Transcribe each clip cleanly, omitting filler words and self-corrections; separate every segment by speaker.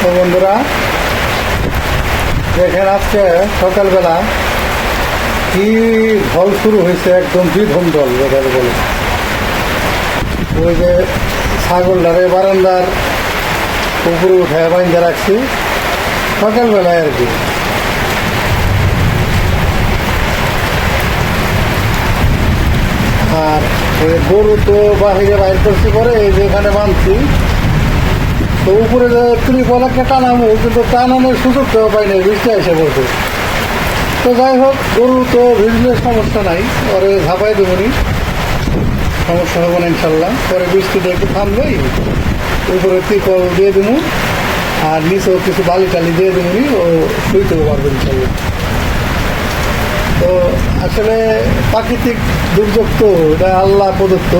Speaker 1: তো বন্ধুরা, দেখেন আজকে সকালবেলা কি ঢল শুরু হয়েছে, একদম বিধম ঢল যেটাকে বলে। ওই যে ছাগলটারে বারান্দার উপরে উঠায় বাইন্দা রাখছি সকালবেলায় আর কি। আর ওই গরু তো বাহিরে বাইর করছি পরে এই যে এখানে বাঁধছি, তো উপরে ত্রিপলাকে টানাবো, কিন্তু টানানোর সুযোগটাও পাই না, বৃষ্টি এসে পড়ছে। তো যাই হোক, গরু তো ভিজলে সমস্যা নাই, পরে ঝাঁপাই দেবনি, সমস্যা হবে না ইনশাল্লাহ। পরে বৃষ্টিটা একটু থামবেই, উপরে ত্রিপল দিয়ে দেবো আর নিচেও কিছু বালি টালি দিয়ে দেবনি, ও শুইতেও পারবে ইনশাল্লাহ। তো আসলে প্রাকৃতিক দুর্যোগ তো এটা আল্লাহ প্রদত্ত,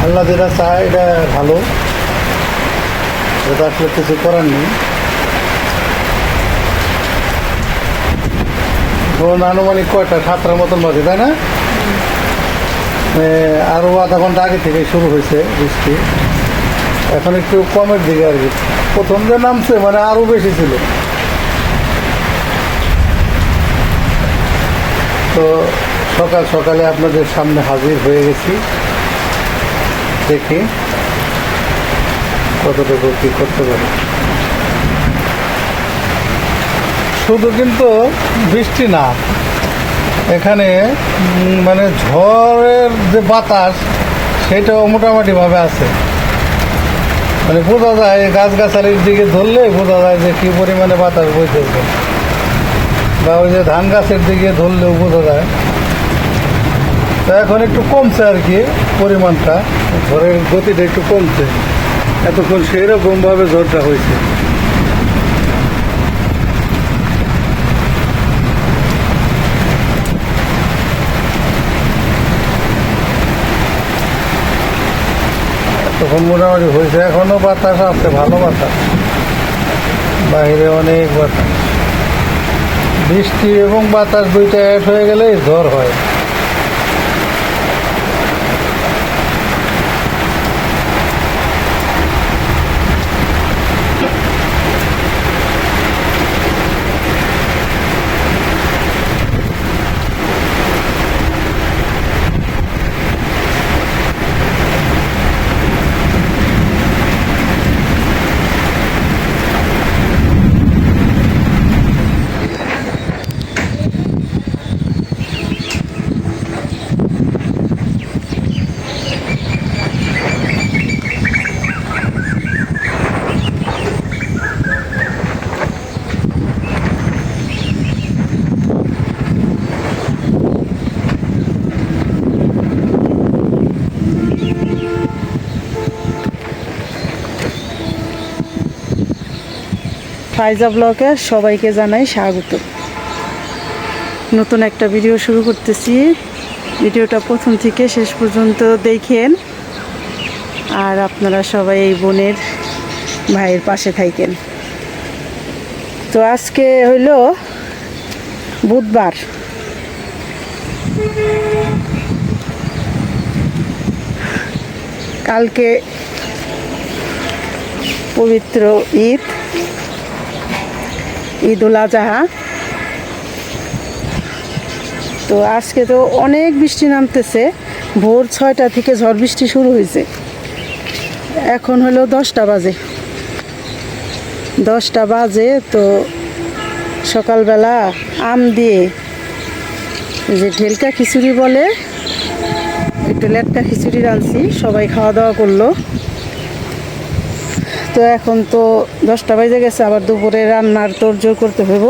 Speaker 1: আল্লাহ যেটা চায় এটা ভালো, এটা আসলে কিছু করার নেই। ধরুন আনুমানিক কয়টা 7টার মতন বাজে, তাই না? আরও আধা ঘন্টা আগে থেকে শুরু হয়েছে বৃষ্টি, এখন একটু কমের দিকে আর কি। প্রথম যে নামছে মানে আরও বেশি ছিল। তো সকাল সকালে আপনাদের সামনে হাজির হয়ে গেছি, দেখি কতটুকু কী করতে পারি। শুধু কিন্তু বৃষ্টি না, এখানে মানে ঝড়ের যে বাতাস সেটাও মোটামুটিভাবে আছে। মানে বোঝা যায়, গাছগাছালির দিকে ধরলে বোঝা যায় যে কী পরিমাণে বাতাস বইতেছে, বা ওই যে ধান গাছের দিকে ধরলেও বোঝা যায়। তো এখন একটু কমছে আর কি পরিমাণটা, ঝড়ের গতিটা একটু কমছে। এতক্ষণ সেইরকমভাবে ঝড়টা হয়েছে। তখন মোটামুটি হয়েছে, এখনও বাতাস আছে, ভালো বাতাস, বাইরে অনেক বাতাস। বৃষ্টি এবং বাতাস দুইটা অ্যাড হয়ে গেলে ঝড় হয়।
Speaker 2: ফাইজা ব্লগে সবাইকে জানাই স্বাগত। নতুন একটা ভিডিও শুরু করতেছি, ভিডিওটা প্রথম থেকে শেষ পর্যন্ত দেখেন, আর আপনারা সবাই এই বোনের ভাইয়ের পাশে থাকেন। তো আজকে হইল বুধবার, কালকে পবিত্র ঈদুল আজহা। তো আজকে তো অনেক বৃষ্টি নামতেছে, ভোর 6টা থেকে ঝড় বৃষ্টি শুরু হয়েছে। এখন হলো 10টা বাজে। তো সকালবেলা আম দিয়ে যে ঢেলকা খিচুড়ি বলে, একটু লেটকা খিচুড়ি রাঁধছি, সবাই খাওয়া দাওয়া করলো। তো এখন তো 10টা বাজে গেছে, আবার দুপুরে রান্নার তোড়জোড় করতে হইব।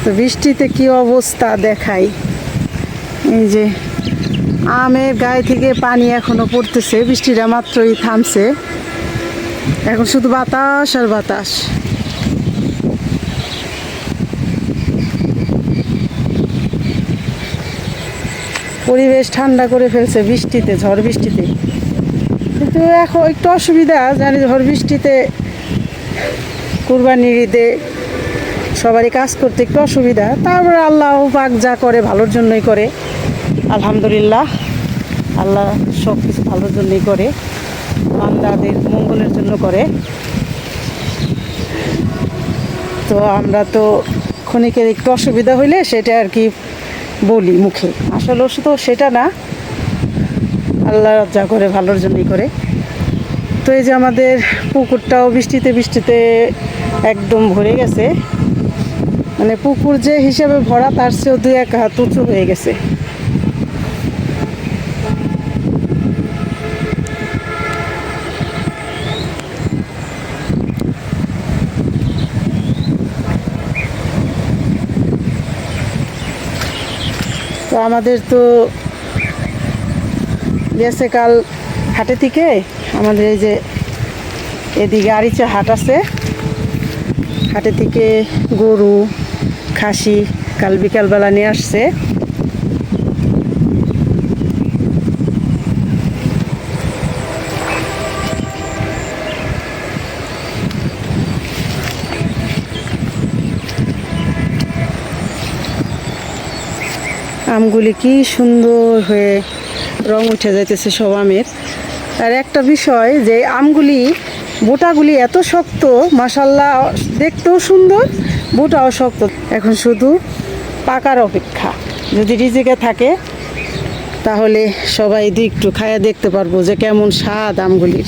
Speaker 2: তো বৃষ্টিতে কি অবস্থা দেখাই, এই যে আমের গায়ে থেকে পানি এখনো পড়তেছে, বৃষ্টিটা মাত্রই থামছে, এখন শুধু বাতাস আর বাতাস। পরিবেশ ঠান্ডা করে ফেলছে বৃষ্টিতে, ঝড় বৃষ্টিতে। কিন্তু এখন একটু অসুবিধা, জানি ঝড় বৃষ্টিতে কুরবানির ঈদে সবারই কাজ করতে একটু অসুবিধা। তারপরে আল্লাহ পাক যা করে ভালোর জন্যই করে, আলহামদুলিল্লাহ। আল্লাহ সব কিছু ভালোর জন্যই করে। বান্দাদের মঙ্গলের জন্য করে। তো আমরা তো ক্ষণিকের একটু অসুবিধা হইলে সেটা আর কি বলি মুখে, আসলে তো সেটা না, আল্লাহ যা করে ভালোর জন্যই করে। তো এই যে আমাদের পুকুরটাও বৃষ্টিতে বৃষ্টিতে একদম ভরে গেছে, মানে পুকুর যে হিসাবে ভরা তার চেয়েও 2-1 হাত উঁচু হয়ে গেছে। তো আমাদের তো গেছে কাল হাটে থেকে, আমাদের এই যে এদিকে আরিচা হাট আছে, হাটে থেকে গরু খাসি কাল বিকালবেলা নিয়ে আসছে। আমগুলি কি সুন্দর হয়ে রং উঠে যাইতেছে সব আমের। আর একটা বিষয় যে আমগুলি বোটাগুলি এত শক্ত, মাশাল্লাহ দেখতেও সুন্দর, বোটাও শক্ত। এখন শুধু পাকার অপেক্ষা, যদি রিজিকে থাকে তাহলে সবাই একটু খায়া দেখতে পারবো যে কেমন স্বাদ আমগুলির।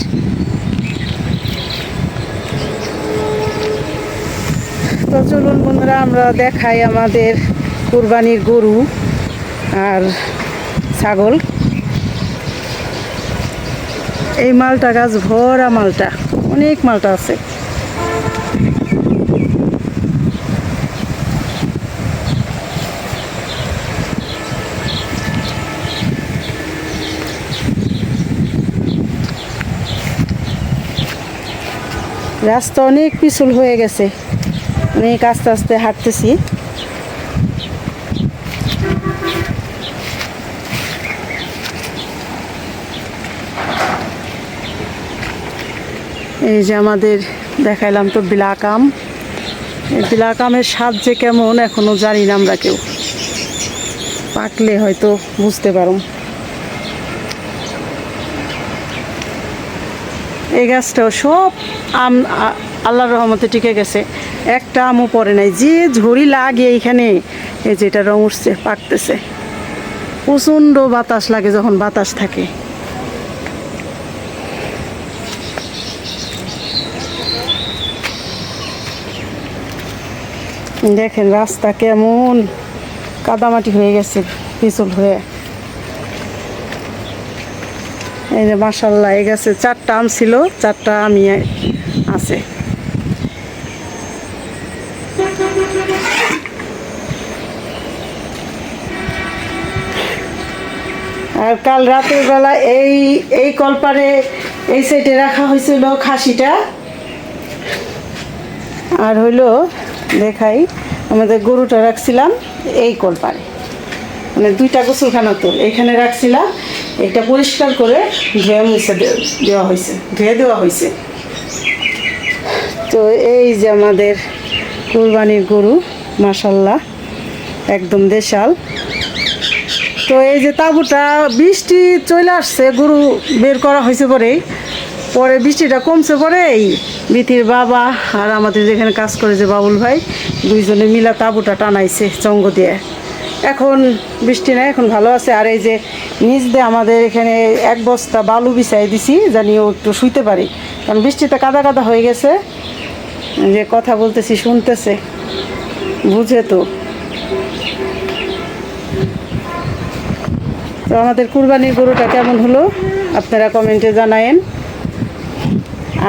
Speaker 2: তো চলুন বন্ধুরা, আমরা দেখাই আমাদের কুরবানির গরু আর ছাগল। এই মালটা গাছ ভরা মালটা, অনেক মালটা আছে। রাস্তা অনেক পিছল হয়ে গেছে, অনেক আস্তে আস্তে হাঁটতেছি। এই যে আমাদের দেখাইলাম তো ব্ল্যাক আম, এই ব্ল্যাক আমের স্বাদ যে কেমন এখনো জানি না আমরা কেউ, পাকলে হয়তো বুঝতে পারো। এই গাছটাও সব আম আল্লাহর রহমতে টিকে গেছে, একটা আমও পড়ে নাই। যে ঝড়ি লাগে এইখানে, এই যেটা রং উঠছে পাকতেছে, প্রচণ্ড বাতাস লাগে যখন বাতাস থাকে। দেখেন রাস্তা কেমন কাদামাটি হয়ে গেছে পিছল হয়ে। এই যে মাশাল্লাহ এই গাছে 4টা আম ছিল, 4টা আমই আছে। আর কাল রাতের বেলা এই কলপারে এই সাইডে রাখা হয়েছিল খাসিটা, আর হইলো দেখাই আমাদের গরুটা রাখছিলাম এই কলপারে, মানে 2টা গোসলখানা তো এইখানে রাখছিলাম। এটা পরিষ্কার করে ধুয়ে মুছে দেওয়া হয়েছে। তো এই যে আমাদের কুরবানির গরু, মাশাল্লাহ একদম দেশাল। তো এই যে তাঁবুটা বৃষ্টি চলে আসছে, গরু বের করা হয়েছে পরে বৃষ্টিটা কমছে পরে এই বিতির বাবা আর আমাদের যেখানে কাজ করে যে বাবুল ভাই, 2জনে মিলা তাঁবুটা টানাইছে চঙ্গ দিয়ে। এখন বৃষ্টি নাই, এখন ভালো আছে। আর এই যে নিচ দিয়ে আমাদের এখানে 1 বস্তা বালু বিছাই দিছি, জানি ও একটু শুইতে পারি, কারণ বৃষ্টিতে কাদা কাদা হয়ে গেছে। যে কথা বলতেছি শুনতেছে, বুঝে তো। তো আমাদের কুরবানির গরুটা কেমন হলো আপনারা কমেন্টে জানায়েন।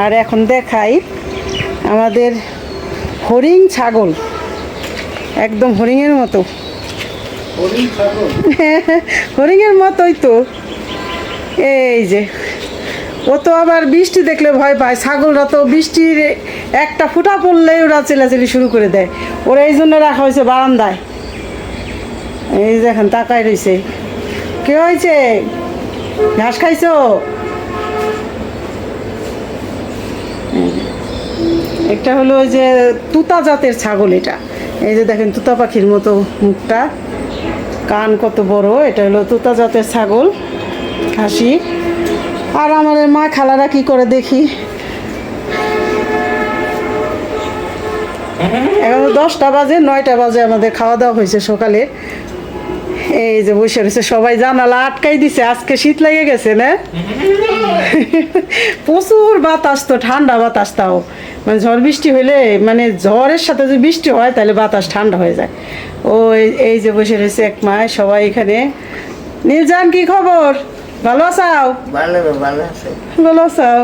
Speaker 2: আর এখন দেখাই আমাদের হরিণ ছাগল, একদম হরিণের মতো, হরিণের মতোই তো। এই যে ও তো আবার বৃষ্টি দেখলে ভয় পায়, ছাগলরা তো বৃষ্টির একটা ফুটা পড়লেই ওরা চেলাচেলি শুরু করে দেয়। ওরা এই জন্য রাখা হয়েছে বারান্দায়। এই দেখেন তাকায় রয়েছে। কে হয়েছে, ঘাস খাইছো? একটা হলো ওই যে তুতা জাতের ছাগল, এটা এই যে দেখেন তুতা পাখির মতো মুখটা, কান কত বড়। এটা হলো তুতা জাতের ছাগল খাসি। আর আমাদের মা খালারা কি করে দেখি। এখন 10টা বাজে, 9টা বাজে আমাদের খাওয়া দাওয়া হয়েছে সকালে। এই যে বসে রয়েছে সবাই, জানালা আটকাই দিছে, আজকে শীত লেগে গেছে না। প্রচুর বাতাস, তো ঠান্ডা বাতাস, তাও মানে ঝড় বৃষ্টি হইলে, মানে ঝড়ের সাথে যদি বৃষ্টি হয় তাহলে বাতাস ঠান্ডা হয়ে যায়। ও এই যে বসে রয়েছে এক মায় সবাই এখানে। নীলজান কি খবর, ভালো আছাও?
Speaker 3: ভালো ভালো আছে।
Speaker 2: ভালো আছাও?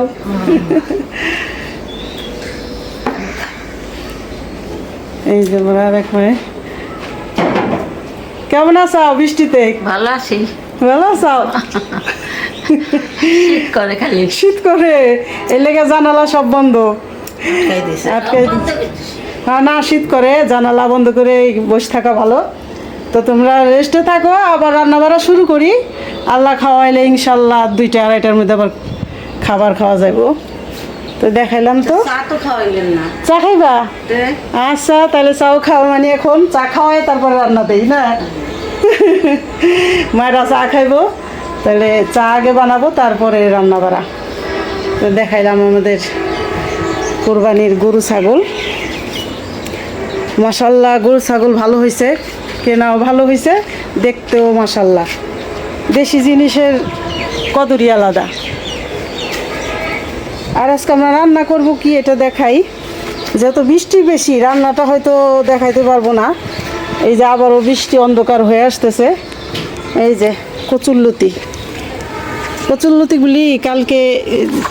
Speaker 2: এই যে মোরা আর এক মায়, কেমন আছাও বৃষ্টিতে?
Speaker 3: ভালো আছি।
Speaker 2: ভালো আছাও?
Speaker 3: শীত করে খালি।
Speaker 2: শীত করে এই লেগে জানালা সব বন্ধ।
Speaker 3: আটকাই দিছে।
Speaker 2: আটকাই দিছে। হ্যাঁ না, শীত করে জানালা বন্ধ করে বসে থাকা ভালো। তো তোমরা রেস্টে থাকো, আবার রান্না বাড়া শুরু করি। আল্লাহ খাওয়াইলে ইনশাল্লাহ 2টা 2:30টার মধ্যে আবার খাবার খাওয়া যাবো। তো দেখাইলাম তো।
Speaker 3: চা তো খাওয়াইলেন না।
Speaker 2: চা খাইবা? আচ্ছা তাহলে চাও খাওয়া, মানে এখন চা খাওয়াই তারপরে রান্না দেই না। মায়েরা চা খাইবো, তাহলে চা আগে বানাবো তারপরে রান্না বাড়া। তো দেখাইলাম আমাদের কোরবানির গরু ছাগল। মাশাল্লাহ গরু ছাগল ভালো হয়েছে, কেনাও ভালো হয়েছে, দেখতেও মাশাল্লাহ। দেশি জিনিসের কদরই আলাদা। আর আজকে আমরা রান্না করব কি এটা দেখাই। যেহেতু বৃষ্টি বেশি, রান্নাটা হয়তো দেখাইতে পারবো না। এই যে আবারও বৃষ্টি অন্ধকার হয়ে আসতেছে। এই যে কচুরলতি, কচুরলতিগুলি কালকে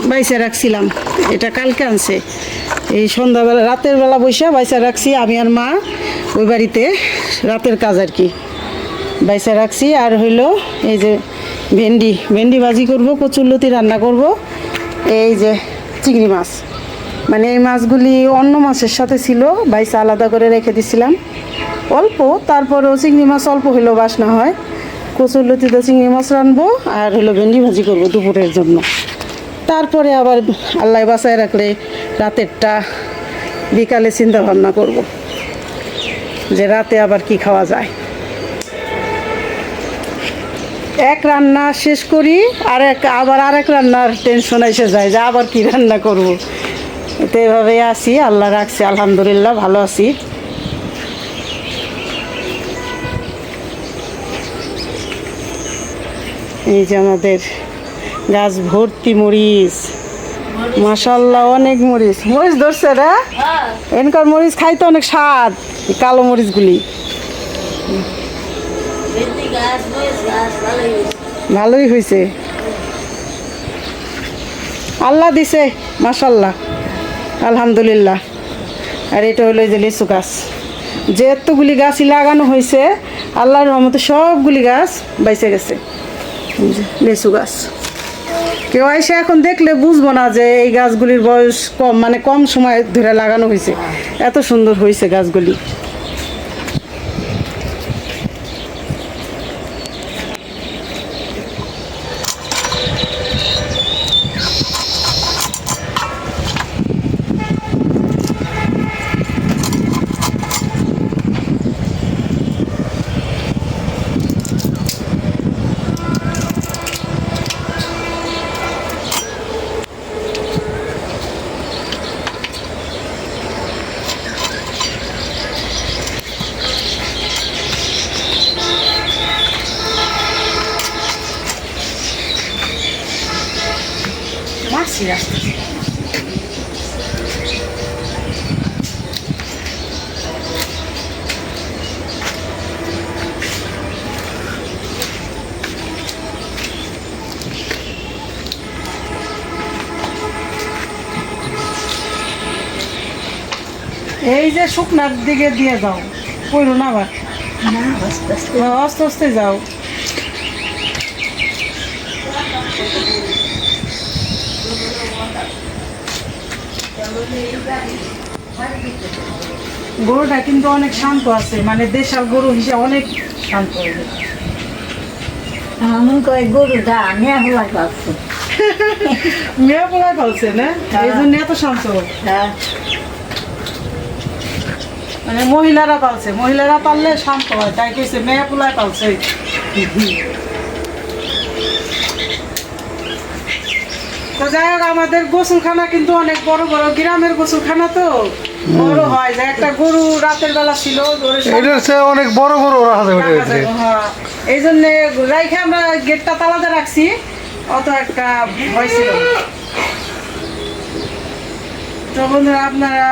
Speaker 2: বাইসা রাখছিলাম, এটা কালকে আনছে। এই সন্ধ্যাবেলা রাতের বেলা বসে বাইসা রাখছি, আমি আর মা ওই বাড়িতে রাতের কাজ আর কি বাইসা রাখছি। আর হইলো এই যে ভেন্ডি ভাজি করব, কচুরলতি রান্না করব। এই যে চিংড়ি মাছ, মানে এই মাছগুলি অন্য মাছের সাথে ছিল, বাইসা আলাদা করে রেখে দিছিলাম অল্প, তারপরেও চিংড়ি মাছ অল্প হইলেও বাসনা হয়। কচুরলতিতে চিংড়ি মাছ রানবো, আর হলো ভেন্ডি ভাজি করবো দুপুরের জন্য। তারপরে আবার আল্লাহ বাসায় রাখলে রাতেরটা বিকালে চিন্তা ভাবনা করব যে রাতে আবার কি খাওয়া যায়। এক রান্না শেষ করি, আবার আরেক রান্নার টেনশন এসে যায় যে আবার কি রান্না করব। তো এভাবেই আছি, আল্লাহ রাখছি, আলহামদুলিল্লাহ ভালো আছি। এই যে আমাদের গাছ ভর্তি মরিচ, মাশাল্লাহ অনেক মরিচ ধরছে রে। এনকার মরিচ খাইতে অনেক স্বাদ, এই কালো মরিচগুলি ভালোই হয়েছে, আল্লাহ দিছে মাশাল্লাহ আলহামদুলিল্লাহ। আর এটা হলো এই যে লিচু গাছ, যে এতগুলি গাছই লাগানো হয়েছে আল্লাহর রহমতে সবগুলি গাছ বাইসে গেছে। লিচু গাছ কেউ এসে এখন দেখলে বুঝবো না যে এই গাছগুলির বয়স কম, মানে কম সময় ধরে লাগানো হয়েছে, এত সুন্দর হয়েছে গাছগুলি। এই যে শুকনার দিকে দিয়ে যাও, পড়ো না আবার, আস্তে আস্তে যাও। গরুটা কিন্তু অনেক শান্ত আছে, মানে দেশাল গরু হিসেবে অনেক শান্ত।
Speaker 3: আমি কই গরুটা মেয়া হলা পাচ্ছি।
Speaker 2: মেয়ে পোলা পালছে না, এই জন্য এত শান্ত। মানে মহিলারা পালছে, মহিলারা পাললে শান্ত হয়, তাই কইছে মেয়ে পোলায় পালছে। তো যাই হোক, আমাদের গোসলখানা কিন্তু অনেক বড় বড়, গ্রামের গোসলখানা তো বড় হয়, যে একটা গরু রাতের বেলা ছিল ওরে সব
Speaker 1: এটার চেয়ে অনেক বড় বড় রাখা যাবে
Speaker 2: রাখা যাবে, হ্যাঁ। এই জন্য রাইখে আমরা গেটটা তালাতে রাখছি, অত একটা ভয় ছিল না। তো বন্ধুরা, আপনারা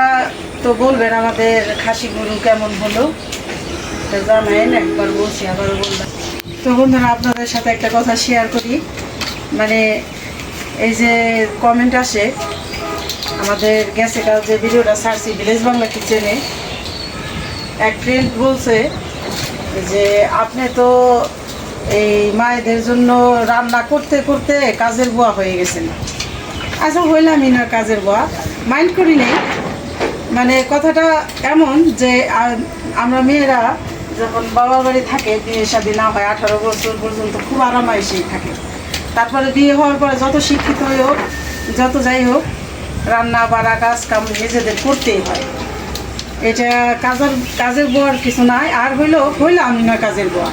Speaker 2: তো বলবেন আমাদের খাসি গরু কেমন হলো, এটা জানাইন, একবার বলছি আবারও বললাম। তো বন্ধুরা, আপনাদের সাথে একটা কথা শেয়ার করি, মানে এই যে কমেন্ট আসে, আমাদের গেছে কাল যে ভিডিওটা ছাড়ছি ভিলেজ বাংলা কিচেনে, এক ফ্রেন্ড বলছে যে আপনি তো এই মায়েদের জন্য রান্না করতে করতে কাজের বুয়া হয়ে গেছেন। আচ্ছা, হইলামই না কাজের বুয়া, মাইন্ড করি নেই। মানে কথাটা এমন যে আমরা মেয়েরা যখন বাবার বাড়ি থাকে, বিয়ে শাদী না হয় 18 বছর পর্যন্ত খুব আরামাইশেই থাকে। তারপরে বিয়ে হওয়ার পরে যত শিক্ষিত হোক, যত যাই হোক, রান্না বাড়া কাজ কাম নিজেদের করতেই হয়। এটা কাজের বুয়ার কিছু নাই। আর হইলো আমি না কাজের বুয়া।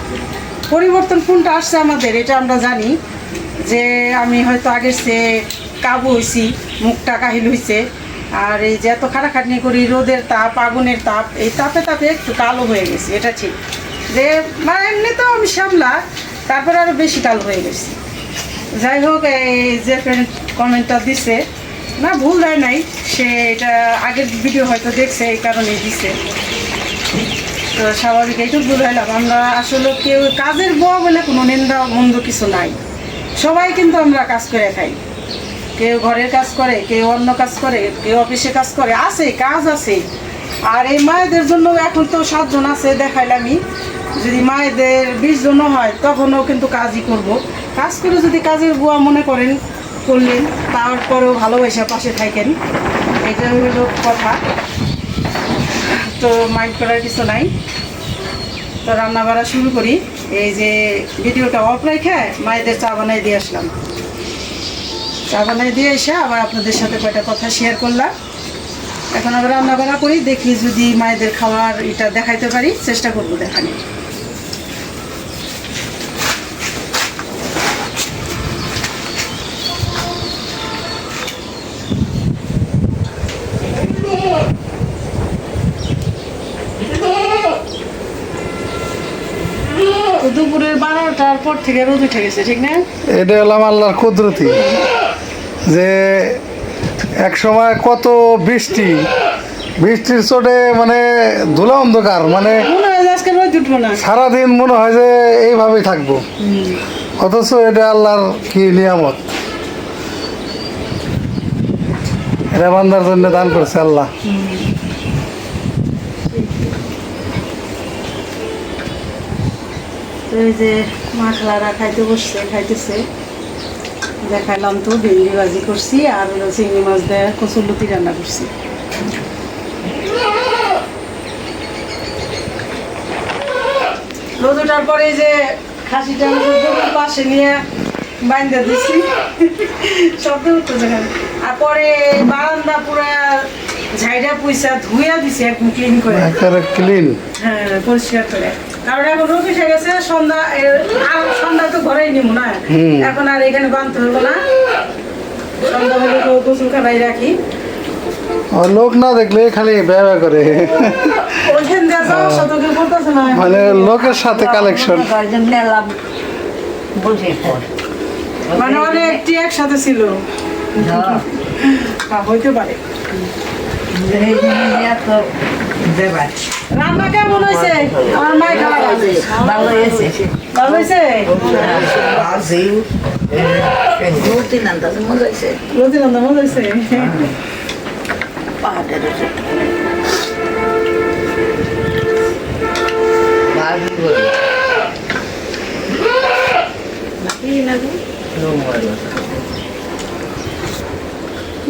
Speaker 2: পরিবর্তন কোনটা আসছে আমাদের, এটা আমরা জানি, যে আমি হয়তো আগের চেয়ে কাবু হয়েছি, মুখটা কাহিল হয়েছে, আর এই যে এত খাটাখাটনি করি, রোদের তাপ, আগুনের তাপ, এই তাপে তাপে একটু কালো হয়ে গেছি, এটা ঠিক। যে মানে এমনি তো আমি সামলা, তারপরে আরও বেশি কালো হয়ে গেছি। যাই হোক, এই যে ফ্রেন্ড কমেন্টটা দিছে, না ভুল দেয় নাই, সে এটা আগের ভিডিও হয়তো দেখছে, এই কারণেই দিছে। তো স্বাভাবিক, এইটুকু বুঝাইলাম। আমরা আসলে কেউ কাজের বুয়া বলে কোনো নিন্দা মন্দ কিছু নাই, সবাই কিন্তু আমরা কাজ করে খাই। কেউ ঘরের কাজ করে, কেউ অন্য কাজ করে, কেউ অফিসে কাজ করে, আছে কাজ আছে। আর এই মায়েদের জন্য এখন তো 7 জন আছে দেখাইলামই, যদি মায়েদের 20 জনও হয় তখনও কিন্তু কাজই করব। কাজ করে যদি কাজের বুয়া মনে করেন, করলেন, তারপরেও ভালোবাসা পাশে থাকেন, এটা হলো কথা। তো মাইন্ড করার কিছু নাই। তো রান্না বাড়া শুরু করি। এই যে ভিডিওটা অফ রেখে মায়েদের চা বানাই দিয়ে আসলাম, চা বানাই দিয়ে এসে আবার আপনাদের সাথে কয়টা কথা শেয়ার করলাম। এখন আবার রান্না বান্না করি, দেখি যদি মায়েদের খাবার এটা দেখাইতে পারি, চেষ্টা করবো দেখানি। তো দুপুরের 12টার পর থেকে রোদ উঠে গেছে, ঠিক না?
Speaker 1: এটা হলাম আল্লাহর কুদরতি, যে এক সময় কত বৃষ্টির চোটে মানে ধুলা অন্ধকার, মানে
Speaker 2: মনে হয় যে আজকে রোদ উঠবো না,
Speaker 1: সারাদিন মনে হয় যে এইভাবেই থাকবো, অথচ এটা আল্লাহর কি নিয়ামত, এটা বান্দার জন্য দান করছে আল্লাহ।
Speaker 2: তো এই যে মা খালারা খাইতেছে, দেখাইলাম তো ভেন্ডি ভাজি করছি, আর হলো চিংড়ি মাছ দিয়ে কচুরলতি রান্না করছি। রোদ ওঠার পরে যে খাসিটা গরুর পাশে নিয়ে বাইন্দা দিছি, শব্দ উঠতেছে খালি। আর পরে বারান্দা পুরা ঝাইটা পুইসা ধুইয়া দিছি একদম ক্লিন করে,
Speaker 1: একেবারে ক্লিন,
Speaker 2: হ্যাঁ পরিষ্কার করে। কারণ এখন রোদ উঠে গেছে, সন্ধ্যা তো ঘরেই নিব না, এখন আর এখানে বাঁধতে হবে না। সন্ধ্যা হলে তো গোসল খাবাই রাখি,
Speaker 1: লোক না দেখলে খালি ব্যয় করে,
Speaker 2: ওইখান দিয়ে যাওয়ার সাথে কেউ বলতেছে না,
Speaker 1: মানে লোকের সাথে কালেকশন।
Speaker 2: মানে অনেকটি একসাথে ছিল, হইতে পারে। রান্না কেমন হয়েছে? আমার মায়ের খাবার আছে, ভালো হয়েছে। রতিনন্দা মজা হয়েছে।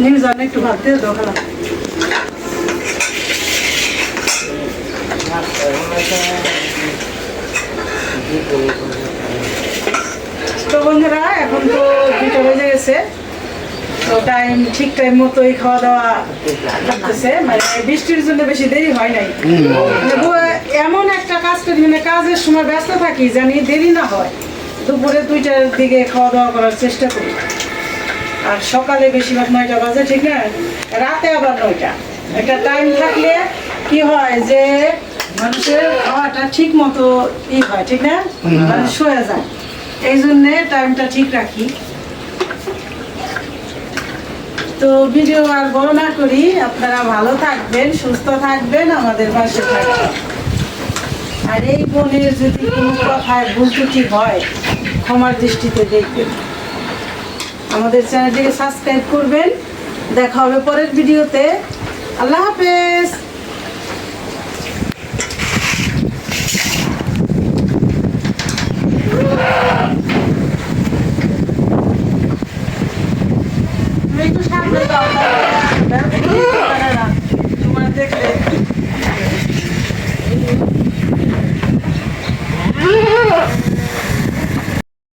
Speaker 2: নিয়ে যান একটু ভাত দিয়ে দাও খালা। তো বন্ধুরা, এখন তো 2টা বেজে গেছে, তো ঠিক টাইম মতোই খাওয়া দাওয়া লাগতেছে, মানে বৃষ্টির জন্য বেশি দেরি হয় নাই। এমন একটা কাজ করি, মানে কাজের সময় ব্যস্ত থাকি জানি দেরি না হয়, দুপুরে 2টার দিকে খাওয়া দাওয়া করার চেষ্টা করি। আর সকালে বেশিরভাগ 9টা বাজে, ঠিক না? রাতে আবার 9টা। একটা টাইম থাকলে কি হয় যে মানুষের খাওয়াটা ঠিক মতো হয়, ঠিক না? মানে শোয়া যায়। এই জন্যে টাইমটা ঠিক রাখি। তো ভিডিও আর বড় না করি, আপনারা ভালো থাকবেন, সুস্থ থাকবেন, আমাদের পাশে থাকবেন। আর এই বোনের যদি কোনো কথায় ভুল ত্রুটি হয় ক্ষমার দৃষ্টিতে দেখবেন। আমাদের চ্যানেলটিকে সাবস্ক্রাইব করবেন। দেখা হবে পরের ভিডিওতে। আল্লাহ হাফেজ।